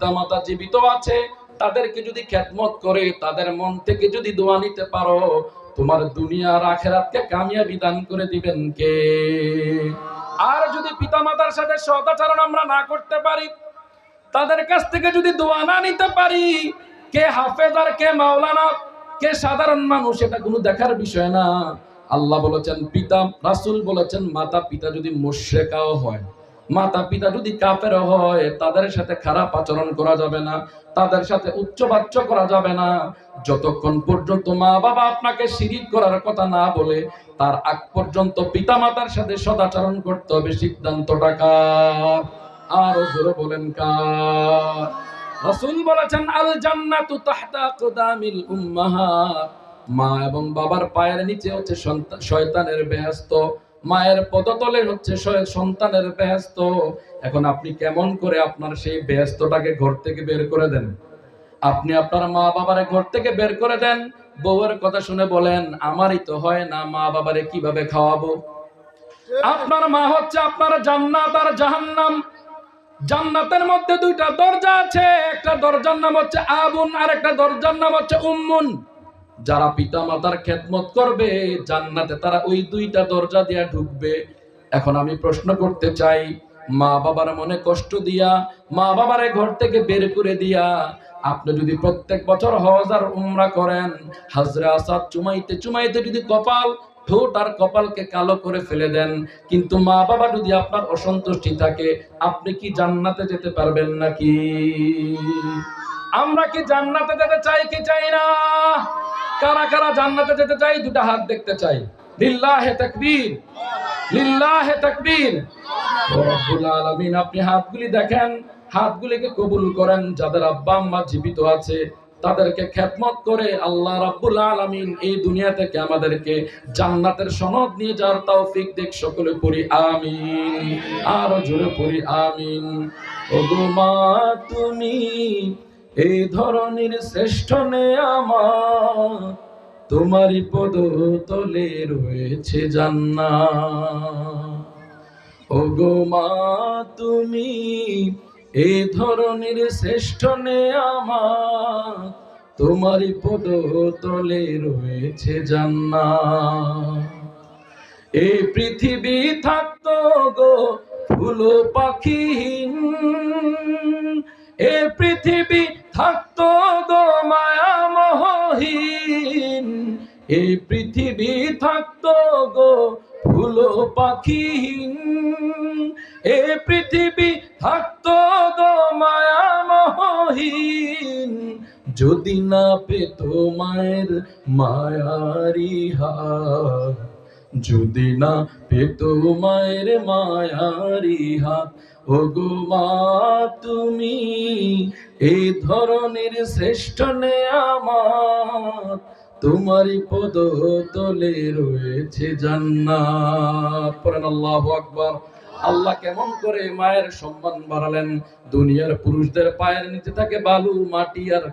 পিতামাতা জীবিত আছে, তাদেরকে যদি খেদমত করে, তাদের মন থেকে যদি দোয়া নিতে পারো, তোমার দুনিয়া আর আখিরাতকে কামিয়াবি দান করে দিবেন কে? আর যদি পিতামাতার সাথে সদাচরণ আমরা না করতে পারি, তাদের কাছ থেকে যদি দোয়া না নিতে পারি, কে হাফেজ আর কে মাওলানা, কে সাধারণ মানুষ, এটা কোনো দেখার বিষয় না। আল্লাহ বলেছেন, পিতা রাসূল বলেছেন, মাতা পিতা যদি মুশরিকাও হয়, মাতা পিতা যদি কাফের হয়, তাদের সাথে খারাপ আচরণ করা যাবে না, তাদের সাথে উচ্চবাচ্য করা যাবে না, যতক্ষণ পর্যন্ত মা বাবা আপনাকে শিরিক করার কথা না বলে, তার আগ পর্যন্ত পিতা মাতার সাথে সদাচরণ করতে হবে। সিদ্ধান্তটা কার? আর জোরে বলেন কার? রাসূল বলেছেন, আল জান্নাতু তাহতা আকদামিল উম্মাহাত, মা এবং বাবার পায়ের নিচে হচ্ছে শয়তানের বেহেশত, মায়ের পদতলে হচ্ছে সন্তানের বেহেশত। এখন আপনি কেমন করে আপনার সেই বেহেশতটাকে ঘর থেকে বের করে দেন? আপনি আপনার মা বাবারে ঘর থেকে বের করে দেন, বউয়ের কথা শুনে বলেন, আমারই তো হয় না, মা বাবারে কিভাবে খাওয়াবো? আপনার মা হচ্ছে আপনার জান্নাত আর জাহান্নাম। জান্নাতের মধ্যে দুইটা দরজা আছে, একটা দরজার নাম হচ্ছে আবুন, আর একটা দরজার নাম হচ্ছে উম্মুন। যারা পিতা মাতার খেদমত করবে, জান্নাতে তারা ওই দুইটা দরজা দিয়ে ঢুকবে। এখন আমি প্রশ্ন করতে চাই, মা বাবার মনে কষ্ট দিয়া, মা বাবারে ঘর থেকে বের করে দিয়া, আপনি যদি প্রত্যেক বছর হজ আর উমরা করেন, হাজরে আসাদ চুমাইতে চুমাইতে যদি ঠোঁট আর কপালকে কালো করে ফেলে দেন, কিন্তু মা বাবা যদি আপনার অসন্তুষ্টি থাকে, আপনি কি জান্নাতে যেতে পারবেন নাকি? আমরা কি জান্নাতে যেতে চাই কি চাই না? কারা কারা জান্নাতে যেতে চাই? দুটা হাত দেখতে চাই। লিল্লাহে তাকবীর, লিল্লাহে তাকবীর। ও রব্বুল আলামিন, আপনি হাতগুলি দেখেন, হাতগুলিকে কবুল করেন। যাদের আব্বা আম্মা জীবিত আছে, তাদেরকে খেদমত করে আল্লাহ রাব্বুল আলামিন এই দুনিয়া থেকে আমাদেরকে জান্নাতের সনদ নিয়ে যাওয়ার তৌফিক দেখ। সকলে পড়ি আমিন, আরো জোরে পড়ি আমিন। ওগো মা তুমি এই ধরনের শ্রেষ্ঠ নেয়ামত, তোমারই পদতলে রয়েছে জান্নাত। ওগো মা তুমি এই ধরনের শ্রেষ্ঠ নেয়ামত, তোমারই পদতলে রয়েছে জান্নাত। এই পৃথিবী থাকতো গো ফুল পাখিহীন, এ পৃথিবী থাকতো গো মায়া মোহহীন, এই পৃথিবী থাকতো গো ফুল পাখিহীন, এ পৃথিবী থাকতো গো মায়া মোহহীন, যদি না পেত মায়ের মায়ারি হাত, যদি না পেত মায়ের মায়ারি হাত। ওগো মা তুমি এই ধরনের শ্রেষ্ঠ নেয়ামত, তোমারই পদতলে রয়েছে জান্নাত। পড়েন আল্লাহু আকবার। আল্লাহ কেমন করে মায়ের সম্মান বাড়ালেন। দুনিয়ার পুরুষদের পায়ের নিচে থাকে বালু, মাটি আর